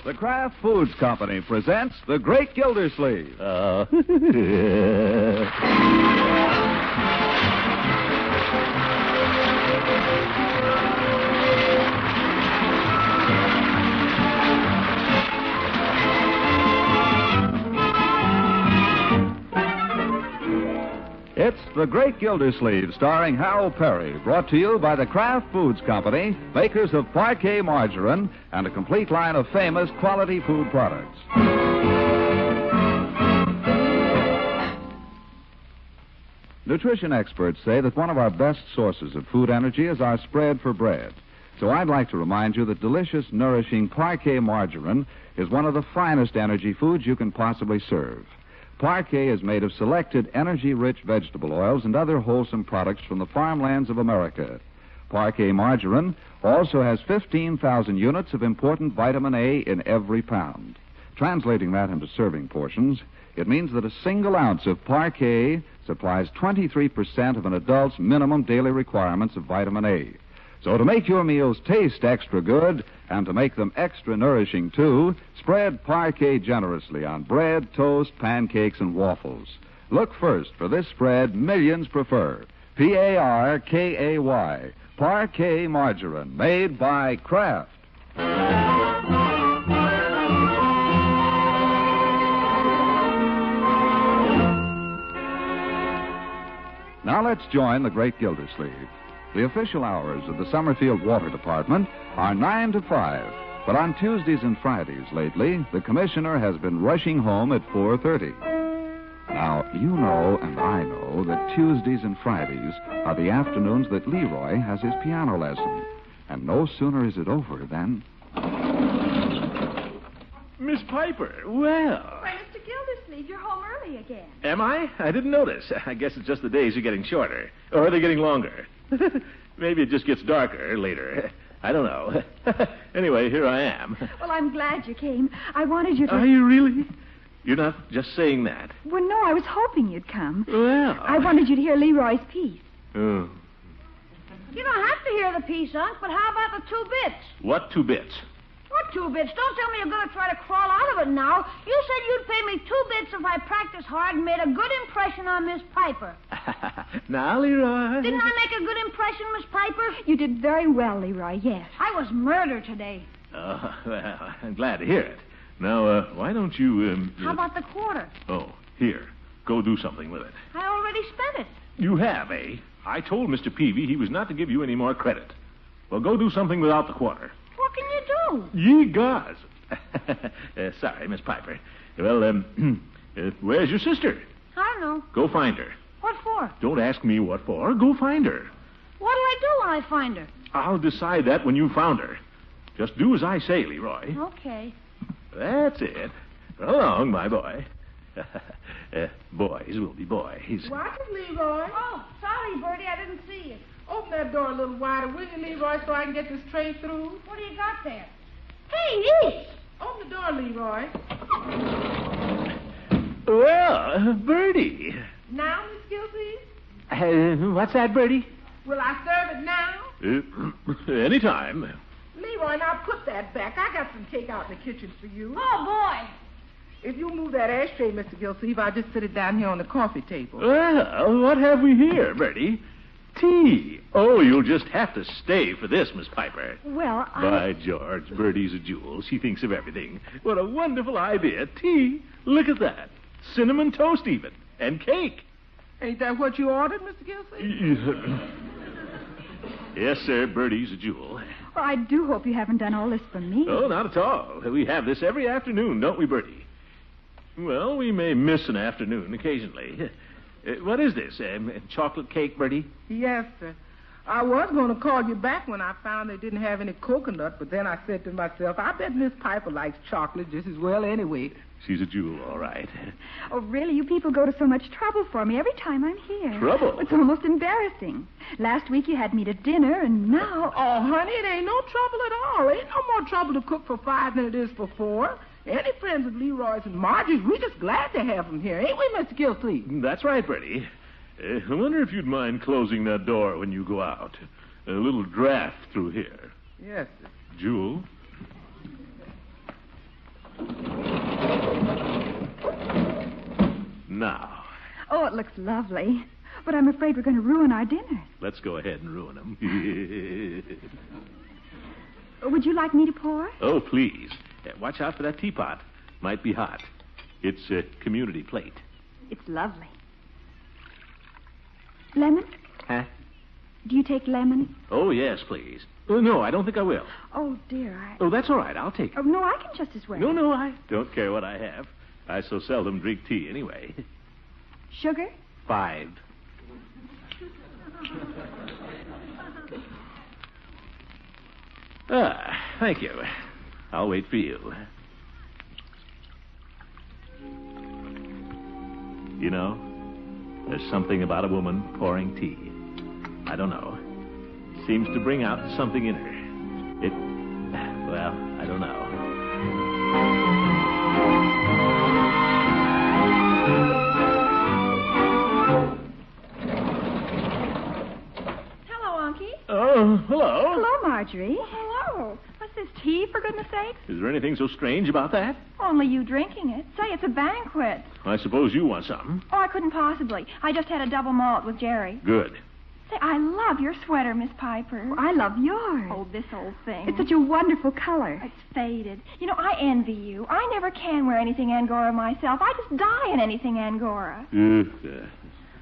The Kraft Foods Company presents The Great Gildersleeve. It's The Great Gildersleeve, starring Harold Perry, brought to you by the Kraft Foods Company, makers of Parquet margarine and a complete line of famous quality food products. Nutrition experts say that one of our best sources of food energy is our spread for bread. So I'd like to remind you that delicious, nourishing Parquet margarine is one of the finest energy foods you can possibly serve. Parquet is made of selected energy-rich vegetable oils and other wholesome products from the farmlands of America. Parquet margarine also has 15,000 units of important vitamin A in every pound. Translating that into serving portions, it means that a single ounce of Parquet supplies 23% of an adult's minimum daily requirements of vitamin A. So to make your meals taste extra good and to make them extra nourishing, too, spread Parquet generously on bread, toast, pancakes, and waffles. Look first for this spread millions prefer. Parkay, Parquet margarine, made by Kraft. Now let's join the Great Gildersleeve. The official hours of the Summerfield Water Department are 9 to 5. But on Tuesdays and Fridays lately, the commissioner has been rushing home at 4:30. Now, you know and I know that Tuesdays and Fridays are the afternoons that Leroy has his piano lesson. And no sooner is it over than... Miss Piper, well... Why, Mr. Gildersleeve, you're home early again. Am I? I didn't notice. I guess it's just the days are getting shorter. Or are they getting longer? Maybe it just gets darker later. I don't know. Anyway, here I am. Well, I'm glad you came. I wanted you to... Are you really? You're not just saying that? Well, no, I was hoping you'd come. Well... I wanted you to hear Leroy's piece. Oh. You don't have to hear the piece, Unc, but how about the 2 bits? What 2 bits? What 2 bits? Don't tell me you're going to try to crawl out of it now. You said you'd pay me 2 bits if I practiced hard and made a good impression on Miss Piper. Now, Leroy... Didn't I make a good impression, Miss Piper? You did very well, Leroy, yes. I was murdered today. Oh, well, I'm glad to hear it. Now, why don't you... How about the quarter? Oh, here. Go do something with it. I already spent it. You have, eh? I told Mr. Peavy he was not to give you any more credit. Well, go do something without the quarter. What can you do? Ye gods. Sorry, Miss Piper. Well, where's your sister? I don't know. Go find her. What for? Don't ask me what for. Go find her. What'll I do when I find her? I'll decide that when you found her. Just do as I say, Leroy. Okay. That's it. Run along, my boy. Boys will be boys. Watch it, Leroy. Oh, sorry, Bertie, I didn't see you. Open that door a little wider, will you, Leroy, so I can get this tray through? What do you got there? Hey, East! Open the door, Leroy. Well, Bertie. Now, Miss Gilsey? What's that, Bertie? Will I serve it now? Anytime. Leroy, now put that back. I got some takeout in the kitchen for you. Oh, boy. If you move that ashtray, Mr. Gilsey, I'll just sit it down here on the coffee table. Well, what have we here, Bertie? Tea. Oh, you'll just have to stay for this, Miss Piper. Well, By George, Bertie's a jewel. She thinks of everything. What a wonderful idea. Tea. Look at that. Cinnamon toast even. And cake. Ain't that what you ordered, Mr. Gilsey? Yes, sir. Bertie's a jewel. Well, I do hope you haven't done all this for me. Oh, not at all. We have this every afternoon, don't we, Bertie? Well, we may miss an afternoon occasionally. What is this? Chocolate cake, Bertie? Yes, sir. I was going to call you back when I found they didn't have any coconut, but then I said to myself, I bet Miss Piper likes chocolate just as well anyway. She's a jewel, all right. Oh, really? You people go to so much trouble for me every time I'm here. Trouble? It's almost embarrassing. Last week you had me to dinner, and now... Oh, honey, it ain't no trouble at all. Ain't no more trouble to cook for 5 than it is for 4. Any friends of Leroy's and Margie's, we're just glad to have them here, ain't we, Mr. Gilsey? That's right, Bertie. I wonder if you'd mind closing that door when you go out. A little draft through here. Yes, sir. Jewel? Now, Oh, it looks lovely. But I'm afraid we're going to ruin our dinner. let's go ahead and ruin them. Would you like me to pour? Oh, please. Watch out for that teapot. Might be hot. It's a community plate. It's lovely. Lemon? Huh? Do you take lemon? Oh, yes, please. No, I don't think I will. Oh, dear. Oh, that's all right. I'll take it. Oh, no, I can just as well. No, I don't care what I have. I so seldom drink tea anyway. Sugar? 5. Thank you. I'll wait for you. You know, there's something about a woman pouring tea. I don't know. Seems to bring out something in her. Well, I don't know. Hello, Unky. Oh, hello. Hello, Marjorie. Well, hello. What's this, tea, for goodness sake? Is there anything so strange about that? Only you drinking it. Say, it's a banquet. I suppose you want something. Oh, I couldn't possibly. I just had a double malt with Jerry. Good. Say, I love your sweater, Miss Piper. I love yours. Oh, this old thing. It's such a wonderful color. It's faded. You know, I envy you. I never can wear anything Angora myself. I just die in anything Angora.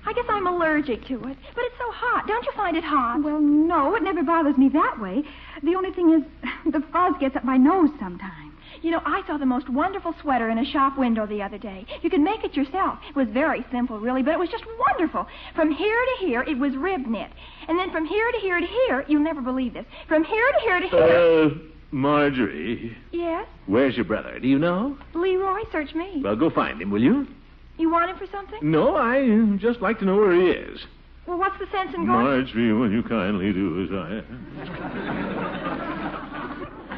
I guess I'm allergic to it. But it's so hot. Don't you find it hot? Well, no, it never bothers me that way. The only thing is, the fuzz gets up my nose sometimes. You know, I saw the most wonderful sweater in a shop window the other day. You could make it yourself. It was very simple, really, but it was just wonderful. From here to here, it was rib knit. And then from here to here to here, you'll never believe this. From here to here to here... Marjorie. Yes? Where's your brother? Do you know? Leroy, search me. Well, go find him, will you? You want him for something? No, I just like to know where he is. Well, what's the sense in going... Marjorie, will you kindly do as I ask?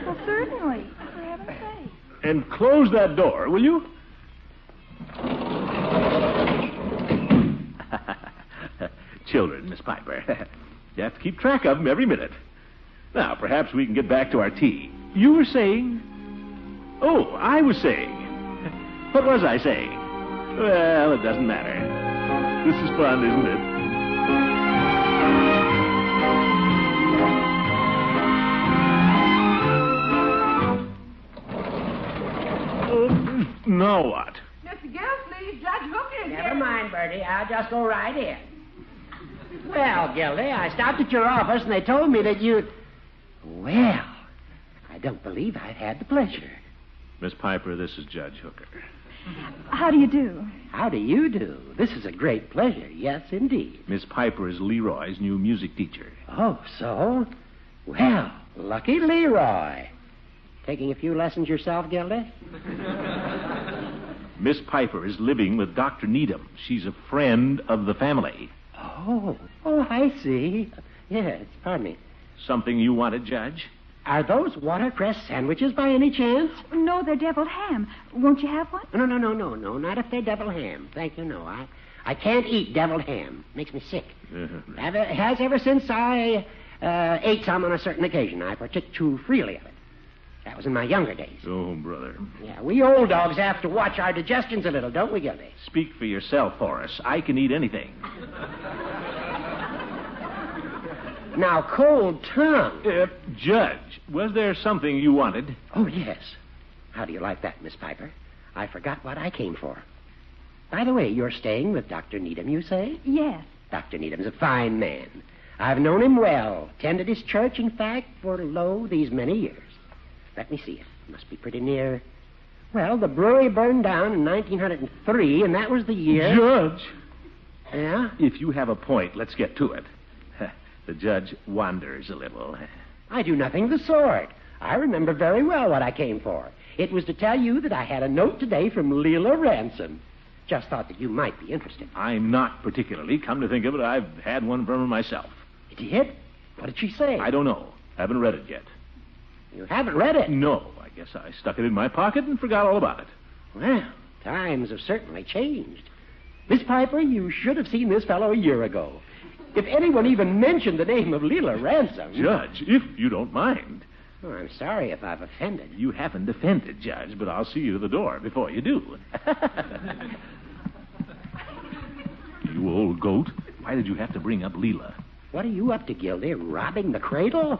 Well, certainly. For heaven's sake. And close that door, will you? Children, Miss Piper. You have to keep track of them every minute. Now, perhaps we can get back to our tea. You were saying... Oh, I was saying... What was I saying? Well, it doesn't matter. This is fun, isn't it? Now what? Mr. Gildersleeve, Judge Hooker is Never here. mind, Bertie. I'll just go right in. Well, Gildy, I stopped at your office and they told me that you'd... Well, I don't believe I've had the pleasure. Miss Piper, this is Judge Hooker. How do you do? How do you do? This is a great pleasure. Yes, indeed. Miss Piper is Leroy's new music teacher. Oh, so? Well, lucky Leroy. Taking a few lessons yourself, Gildy? Miss Piper is living with Dr. Needham. She's a friend of the family. Oh, I see. Yes, pardon me. Something you wanted, Judge? Are those watercress sandwiches by any chance? No, they're deviled ham. Won't you have one? No, not if they're deviled ham. Thank you, no. I can't eat deviled ham. Makes me sick. Has ever since I ate some on a certain occasion. I partook too freely of it. That was in my younger days. Oh, brother. Yeah, we old dogs have to watch our digestions a little, don't we, Gildy? Speak for yourself, Horace. I can eat anything. Now, cold tongue. Judge, was there something you wanted? Oh, yes. How do you like that, Miss Piper? I forgot what I came for. By the way, you're staying with Dr. Needham, you say? Yes. Dr. Needham's a fine man. I've known him well. Tended his church, in fact, for, these many years. Let me see. It must be pretty near. Well, the brewery burned down in 1903, and that was the year... Judge! Yeah? If you have a point, let's get to it. The judge wanders a little. I do nothing of the sort. I remember very well what I came for. It was to tell you that I had a note today from Leela Ransom. Just thought that you might be interested. I'm not particularly. Come to think of it, I've had one from her myself. You did? What did she say? I don't know. Haven't read it yet. You haven't read it? No. I guess I stuck it in my pocket and forgot all about it. Well, times have certainly changed. Miss Piper, you should have seen this fellow a year ago. If anyone even mentioned the name of Leela Ransom... Judge, if you don't mind. Oh, I'm sorry if I've offended. You haven't offended, Judge, but I'll see you to the door before you do. you old goat. Why did you have to bring up Leela? What are you up to, Gildy? Robbing the cradle?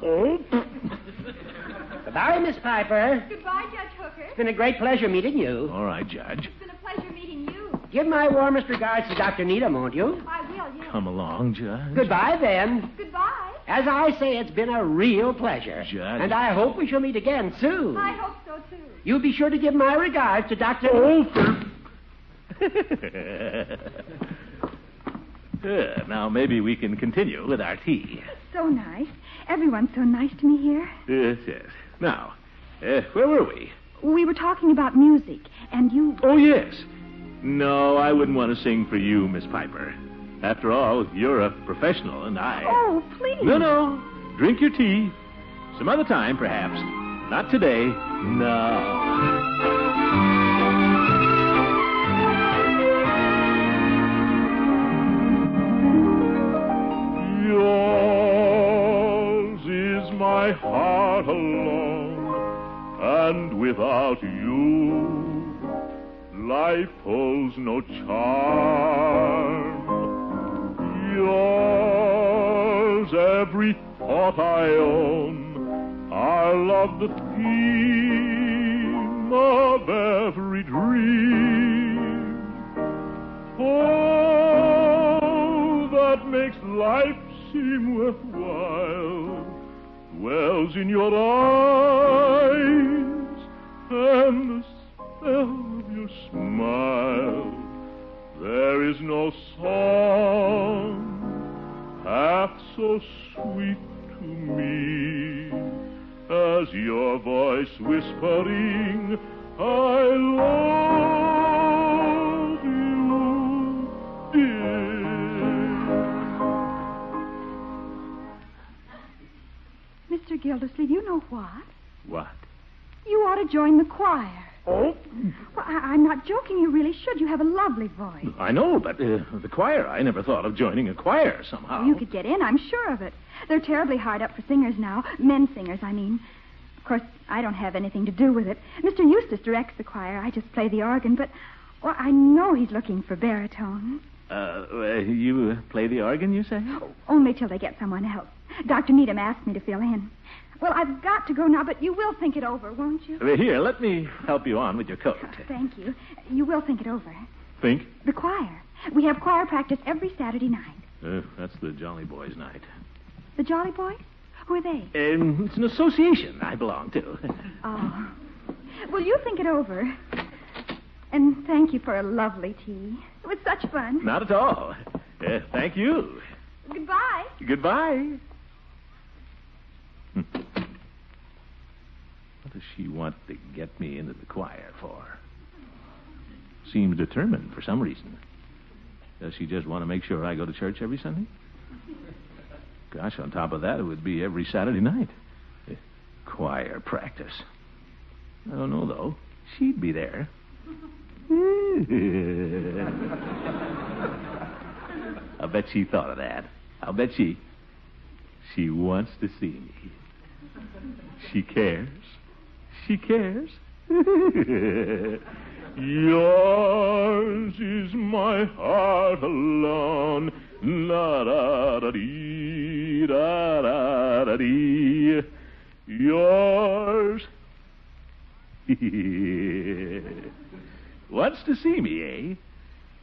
Goodbye, Miss Piper. Goodbye, Judge Hooker. It's been a great pleasure meeting you. All right, Judge. It's been a pleasure meeting you. Give my warmest regards to Dr. Needham, won't you? I will, yes. Come along, Judge. Goodbye, then. Goodbye. As I say, it's been a real pleasure. Judge. And I hope we shall meet again soon. I hope so, too. You be sure to give my regards to Dr. Now, maybe we can continue with our tea. So nice. Everyone's so nice to me here. Yes, yes. Now, where were we? We were talking about music, and you... Oh, yes. No, I wouldn't want to sing for you, Miss Piper. After all, you're a professional, and I... Oh, please. No. Drink your tea. Some other time, perhaps. Not today. No. Yours is my heart alone, and without you, life holds no charm. Yours, every thought I own, I love the theme of every dream. Oh, that makes life seem worthwhile dwells in your eyes and the spell of your smile. There is no song half so sweet to me as your voice whispering, I love you, dear. Mr. Gildersleeve, you know what? What? You ought to join the choir. Oh? Well, I'm not joking. You really should. You have a lovely voice. I know, but the choir, I never thought of joining a choir somehow. You could get in, I'm sure of it. They're terribly hard up for singers now. Men singers, I mean. Of course, I don't have anything to do with it. Mr. Eustace directs the choir. I just play the organ, but well, I know he's looking for baritone. You play the organ, you say? Only till they get someone else. Dr. Needham asked me to fill in. Well, I've got to go now, but you will think it over, won't you? Here, let me help you on with your coat. Thank you. You will think it over. Think? The choir. We have choir practice every Saturday night. That's the Jolly Boys' night. The Jolly Boys? Who are they? It's an association I belong to. Oh. Well, you think it over. And thank you for a lovely tea. It was such fun. Not at all. Thank you. Goodbye. Goodbye. What does she want to get me into the choir for? Seems determined for some reason. Does she just want to make sure I go to church every Sunday? Gosh, on top of that, it would be every Saturday night. Choir practice. I don't know, though. She'd be there. I'll bet she thought of that. I'll bet she wants to see me. She cares. She cares. Yours is my heart alone. La-da-da-dee, da-da-da-dee. Yours. Wants to see me, eh?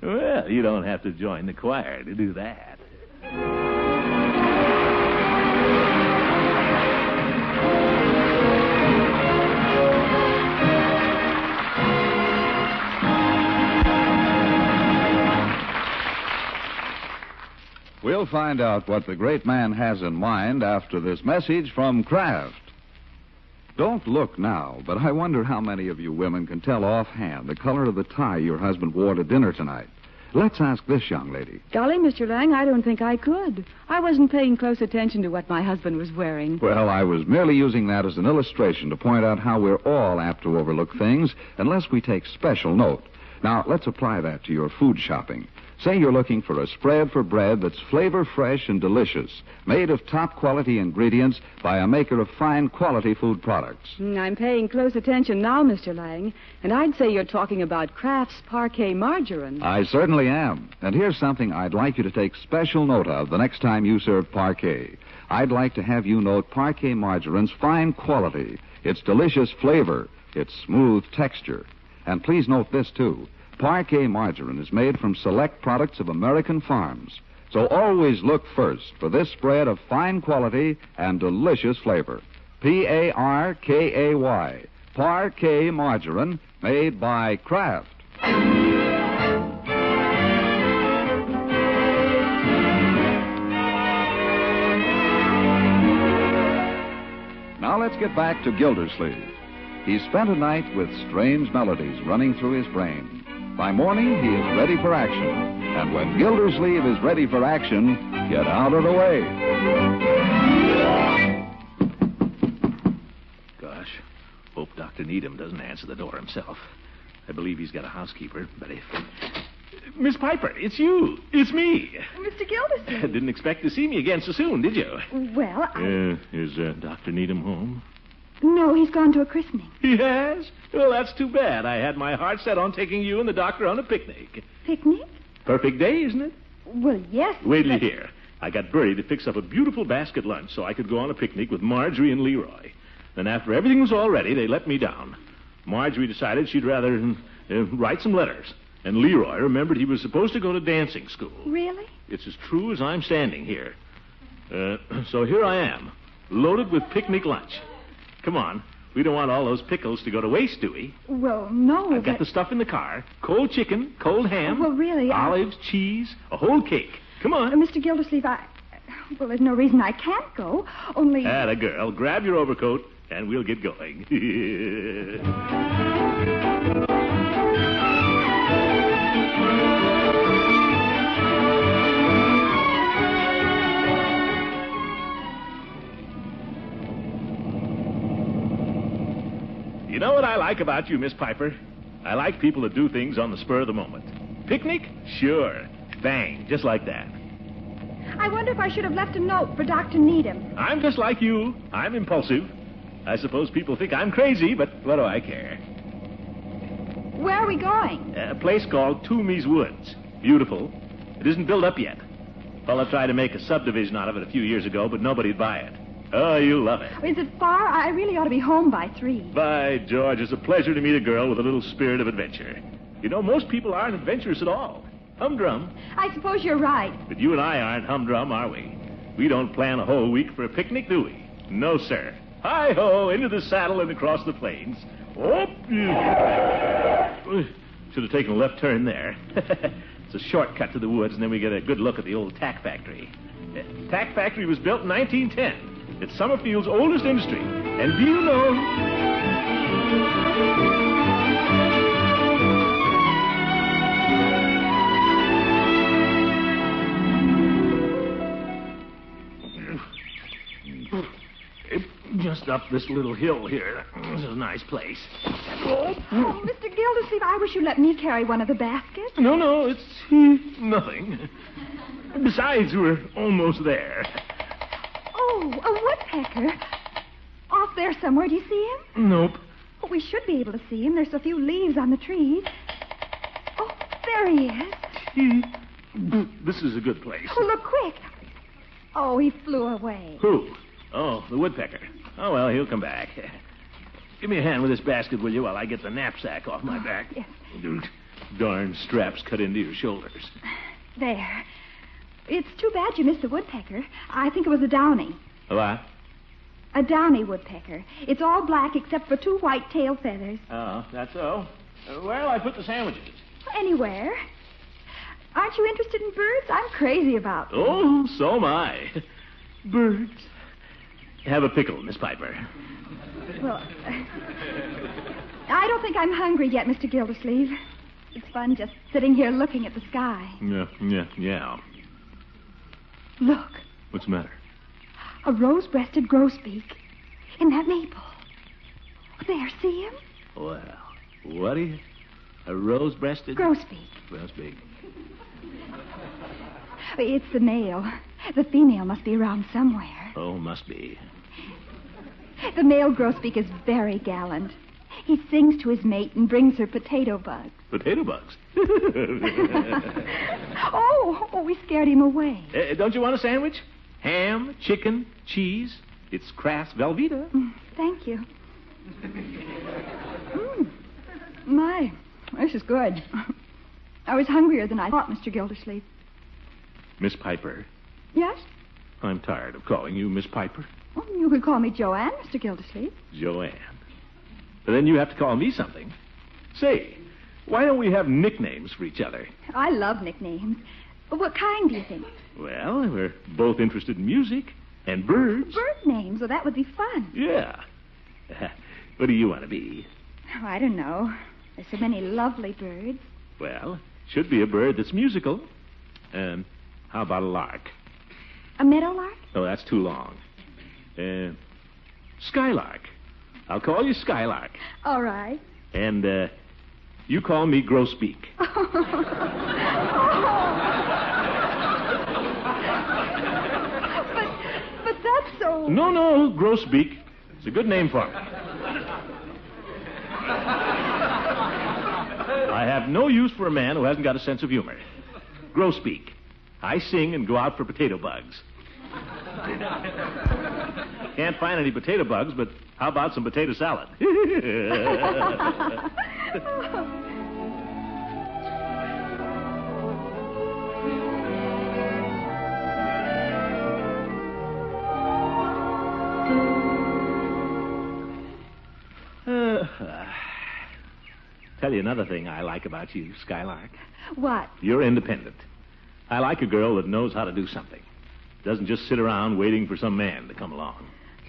Well, you don't have to join the choir to do that. We'll find out what the great man has in mind after this message from Kraft. Don't look now, but I wonder how many of you women can tell offhand the color of the tie your husband wore to dinner tonight. Let's ask this young lady. Golly, Mr. Lang, I don't think I could. I wasn't paying close attention to what my husband was wearing. Well, I was merely using that as an illustration to point out how we're all apt to overlook things unless we take special note. Now, let's apply that to your food shopping. Say you're looking for a spread for bread that's flavor fresh and delicious, made of top quality ingredients by a maker of fine quality food products. I'm paying close attention now, Mr. Lang, and I'd say you're talking about Kraft's Parquet Margarine. I certainly am. And here's something I'd like you to take special note of the next time you serve Parquet. I'd like to have you note Parquet Margarine's fine quality, its delicious flavor, its smooth texture. And please note this, too. Parquet Margarine is made from select products of American farms. So always look first for this spread of fine quality and delicious flavor. Parkay. Parquet Margarine, made by Kraft. Now let's get back to Gildersleeve. He spent a night with strange melodies running through his brain. By morning, he is ready for action. And when Gildersleeve is ready for action, get out of the way. Gosh, hope Dr. Needham doesn't answer the door himself. I believe he's got a housekeeper, but if... Miss Piper, it's you. It's me. Mr. Gildersleeve. Didn't expect to see me again so soon, did you? Well, Is Dr. Needham home? No, he's gone to a christening. He has? Well, that's too bad. I had my heart set on taking you and the doctor on a picnic. Picnic? Perfect day, isn't it? Well, yes. Wait till you hear. I got Bertie to fix up a beautiful basket lunch so I could go on a picnic with Marjorie and Leroy. Then after everything was all ready, they let me down. Marjorie decided she'd rather write some letters. And Leroy remembered he was supposed to go to dancing school. Really? It's as true as I'm standing here. So here I am, loaded with picnic lunch. Come on. We don't want all those pickles to go to waste, do we? Well, no. I've got the stuff in the car. Cold chicken, cold ham. Well, really, olives, cheese, a whole cake. Come on. Mr. Gildersleeve, well, there's no reason I can't go. Only... Atta girl. Grab your overcoat, and we'll get going. You know what I like about you, Miss Piper? I like people that do things on the spur of the moment. Picnic? Sure. Bang, just like that. I wonder if I should have left a note for Dr. Needham. I'm just like you. I'm impulsive. I suppose people think I'm crazy, but what do I care? Where are we going? A place called Toomey's Woods. Beautiful. It isn't built up yet. Fella tried to make a subdivision out of it a few years ago, but nobody'd buy it. Oh, you'll love it. Is it far? I really ought to be home by 3. By George, it's a pleasure to meet a girl with a little spirit of adventure. You know, most people aren't adventurous at all. Humdrum. I suppose you're right. But you and I aren't humdrum, are we? We don't plan a whole week for a picnic, do we? No, sir. Hi-ho, into the saddle and across the plains. Oh, should have taken a left turn there. It's a shortcut to the woods, and then we get a good look at the old tack factory. The tack factory was built in 1910. It's Summerfield's oldest industry. And do you know... Just up this little hill here. This is a nice place. Oh, Mr. Gildersleeve, I wish you'd let me carry one of the baskets. No, it's nothing. Besides, we're almost there. Oh, a woodpecker. Off there somewhere. Do you see him? Nope. Oh, we should be able to see him. There's so few leaves on the trees. Oh, there he is. This is a good place. Oh, look quick. Oh, he flew away. Who? Oh, the woodpecker. Oh, well, he'll come back. Give me a hand with this basket, will you, while I get the knapsack off my back. Yes. Darn straps cut into your shoulders. There. It's too bad you missed the woodpecker. I think it was a downy. A what? A downy woodpecker. It's all black except for 2 white tail feathers. Oh, that's so. Where'll I put the sandwiches? Anywhere. Aren't you interested in birds? I'm crazy about them. Oh, so am I. Birds. Have a pickle, Miss Piper. Well, I don't think I'm hungry yet, Mr. Gildersleeve. It's fun just sitting here looking at the sky. Yeah. Look, What's the matter? a rose-breasted grosbeak in that maple. There, see him? Well, what do you... A rose-breasted? Grosbeak. Grosbeak. It's the male. The female must be around somewhere. Oh, must be. The male grosbeak is very gallant. He sings to his mate and brings her potato bugs. Potato bugs? Oh, we scared him away. Don't you want a sandwich? Ham, chicken, cheese. It's Kraft's Velveeta. Thank you. My, this is good. I was hungrier than I thought, Mr. Gildersleeve. Miss Piper, Yes? I'm tired of calling you Miss Piper. Oh, you could call me Joanne, Mr. Gildersleeve. Joanne. But then you have to call me something. Say, why don't we have nicknames for each other? I love nicknames. What kind do you think? Well, we're both interested in music and birds. Bird names. Well, that would be fun. Yeah. What do you want to be? Oh, I don't know. There's so many lovely birds. Well, should be a bird that's musical. How about a lark? A meadowlark? Oh, that's too long. Skylark. I'll call you Skylark. All right. And, you call me Grosbeak. But that's so... No, Grosbeak. It's a good name for me. I have no use for a man who hasn't got a sense of humor. Grosbeak. I sing and go out for potato bugs. Can't find any potato bugs, but how about some potato salad? Tell you another thing I like about you, Skylark. What? You're independent. I like a girl that knows how to do something. Doesn't just sit around waiting for some man to come along.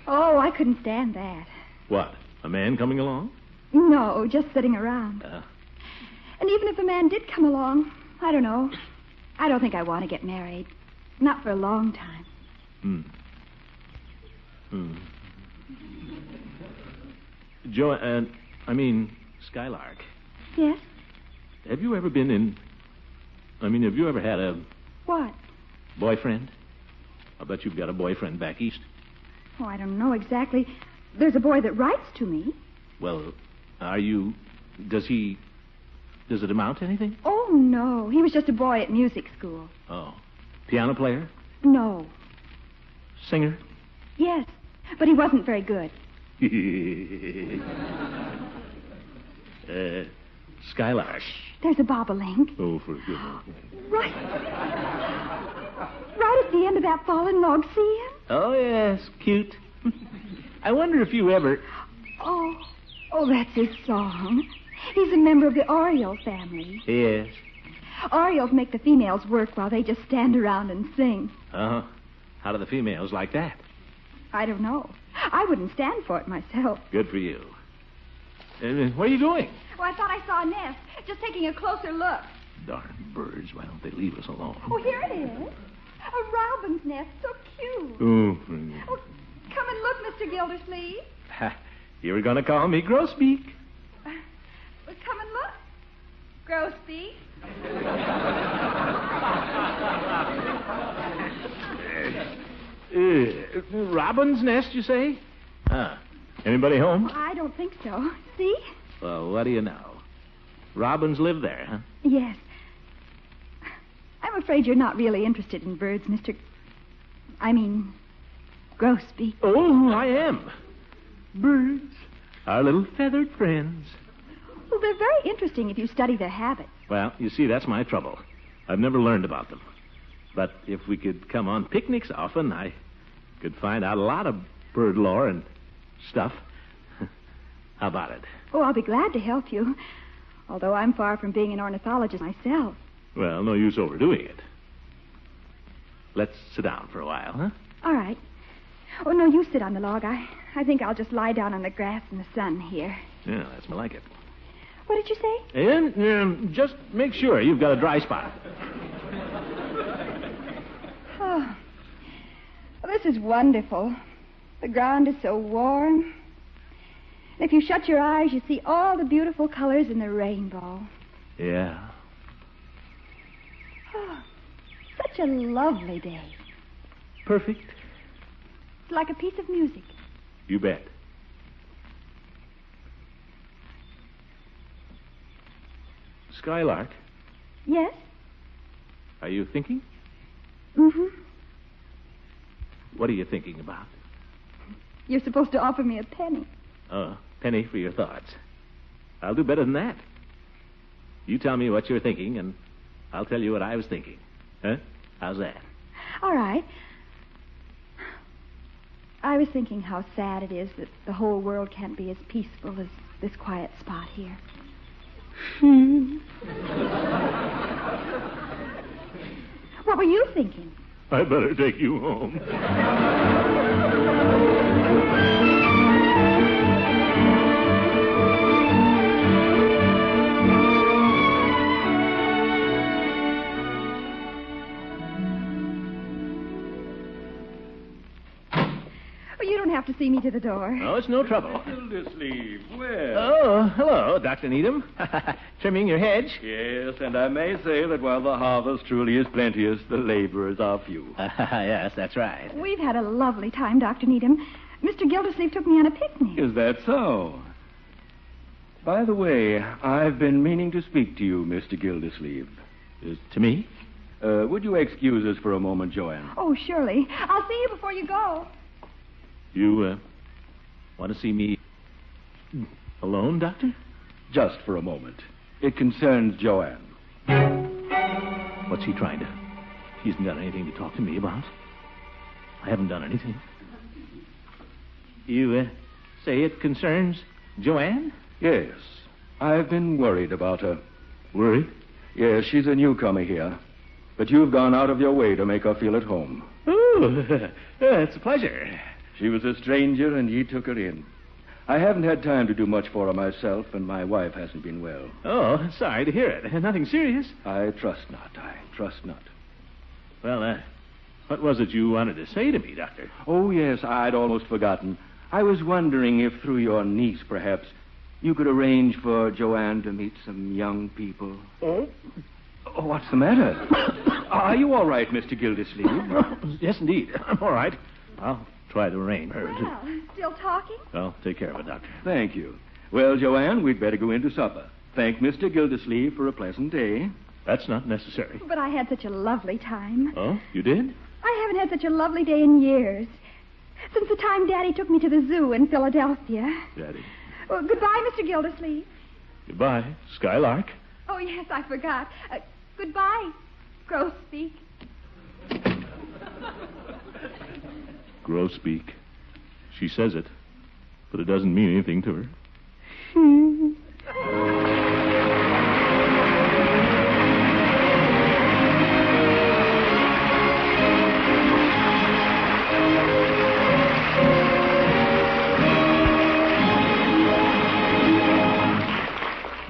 Oh, I couldn't stand that. What? A man coming along? No, just sitting around. And even if a man did come along, I don't know. I don't think I want to get married. Not for a long time. Skylark. Yes? Have you ever been in... have you ever had a What? boyfriend? I'll bet you've got a boyfriend back east. Oh, I don't know exactly. There's a boy that writes to me. Well, does it amount to anything? Oh, no. He was just a boy at music school. Oh. Piano player? No. Singer? Yes, but he wasn't very good. Skylark. There's a bobolink. Oh, for goodness. Right at the end of that fallen log. See him? Oh, yes. Cute. I wonder if you ever... Oh, that's his song. He's a member of the Oriole family. Yes. Orioles make the females work while they just stand around and sing. Uh-huh. How do the females like that? I don't know. I wouldn't stand for it myself. Good for you. What are you doing? Well, I thought I saw a nest. Just taking a closer look. Darn birds. Why don't they leave us alone? Oh, here it is. A robin's nest. So cute. Oh, come and look, Mr. Gildersleeve. You were going to call me Grosbeak. Well, come and look. Grosbeak. Robin's nest, you say? Anybody home? I don't think so. See? Well, what do you know? Robins live there, huh? Yes. I'm afraid you're not really interested in birds, Grosbeak. Oh, I am. Birds, our little feathered friends. Well, they're very interesting if you study their habits. Well, you see, that's my trouble. I've never learned about them. But if we could come on picnics often, I could find out a lot of bird lore and stuff. How about it? Oh, I'll be glad to help you. Although I'm far from being an ornithologist myself. Well, no use overdoing it. Let's sit down for a while, huh? All right. Oh, no, you sit on the log. I think I'll just lie down on the grass in the sun here. Yeah, that's more like it. What did you say? And just make sure you've got a dry spot. Oh, well, this is wonderful. The ground is so warm. If you shut your eyes, you see all the beautiful colors in the rainbow. Yeah. Oh, such a lovely day. Perfect. It's like a piece of music. You bet. Skylark, Yes? are you thinking? Mm-hmm. What are you thinking about? You're supposed to offer me a penny. Oh, penny for your thoughts. I'll do better than that. You tell me what you're thinking, and I'll tell you what I was thinking. Huh? How's that? All right. I was thinking how sad it is that the whole world can't be as peaceful as this quiet spot here. What were you thinking? I better take you home. Well, you don't have to see me to the door. Oh, it's no trouble. Gildersleeve, well. Oh, hello, Dr. Needham. Trimming your hedge? Yes, and I may say that while the harvest truly is plenteous, the laborers are few. Yes, that's right. We've had a lovely time, Dr. Needham. Mr. Gildersleeve took me on a picnic. Is that so? By the way, I've been meaning to speak to you, Mr. Gildersleeve. To me? Would you excuse us for a moment, Joanne? Oh, surely. I'll see you before you go. You, want to see me alone, Doctor? Just for a moment. It concerns Joanne. What's he trying to... He hasn't got anything to talk to me about. I haven't done anything. You, say it concerns Joanne? Yes. I've been worried about her. Worried? Yes, she's a newcomer here. But you've gone out of your way to make her feel at home. Oh, it's a pleasure. She was a stranger, and ye took her in. I haven't had time to do much for her myself, and my wife hasn't been well. Oh, sorry to hear it. Nothing serious. I trust not. Well, what was it you wanted to say to me, Doctor? Oh, yes, I'd almost forgotten. I was wondering if through your niece, perhaps, you could arrange for Joanne to meet some young people. Oh? Oh, what's the matter? Are you all right, Mr. Gildersleeve? Yes, indeed. I'm all right. I'll try to arrange her to... Well, still talking? Well, take care of it, Doctor. Thank you. Well, Joanne, we'd better go in to supper. Thank Mr. Gildersleeve for a pleasant day. That's not necessary. But I had such a lovely time. Oh, you did? I haven't had such a lovely day in years. Since the time Daddy took me to the zoo in Philadelphia. Daddy. Well, goodbye, Mr. Gildersleeve. Goodbye, Skylark. Oh, yes, I forgot. Goodbye, Grosbeak. Grosbeak. She says it, but it doesn't mean anything to her.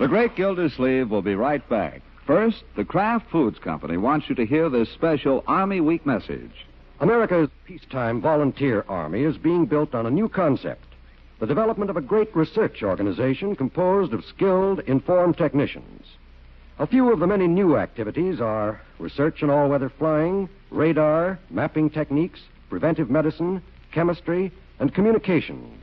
The Great Gildersleeve will be right back. First, the Kraft Foods Company wants you to hear this special Army Week message. America's peacetime volunteer army is being built on a new concept, the development of a great research organization composed of skilled, informed technicians. A few of the many new activities are research in all-weather flying, radar, mapping techniques, preventive medicine, chemistry, and communications.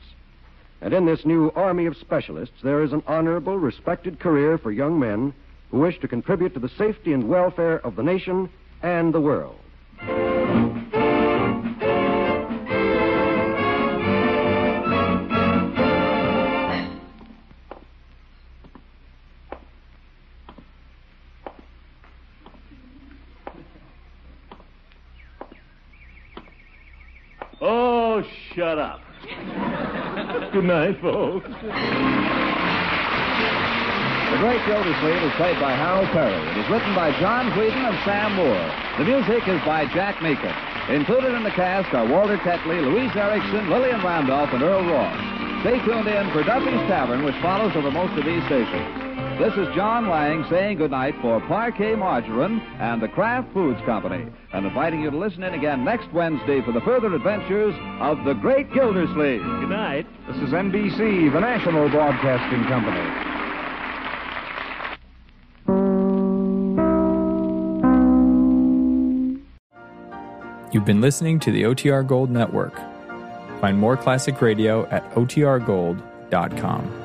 And in this new army of specialists, there is an honorable, respected career for young men who wish to contribute to the safety and welfare of the nation and the world. Oh, shut up. Good night, folks. The Great Gildersleeve is played by Harold Perry. It is written by John Whedon and Sam Moore. The music is by Jack Meekin. Included in the cast are Walter Tetley, Louise Erickson, Lillian Randolph, and Earl Ross. Stay tuned in for Duffy's Tavern, which follows over most of these stations. This is John Lang saying goodnight for Parquet Margarine and the Kraft Foods Company, and inviting you to listen in again next Wednesday for the further adventures of the Great Gildersleeve. Good night. This is NBC, the National Broadcasting Company. You've been listening to the OTR Gold Network. Find more classic radio at otrgold.com.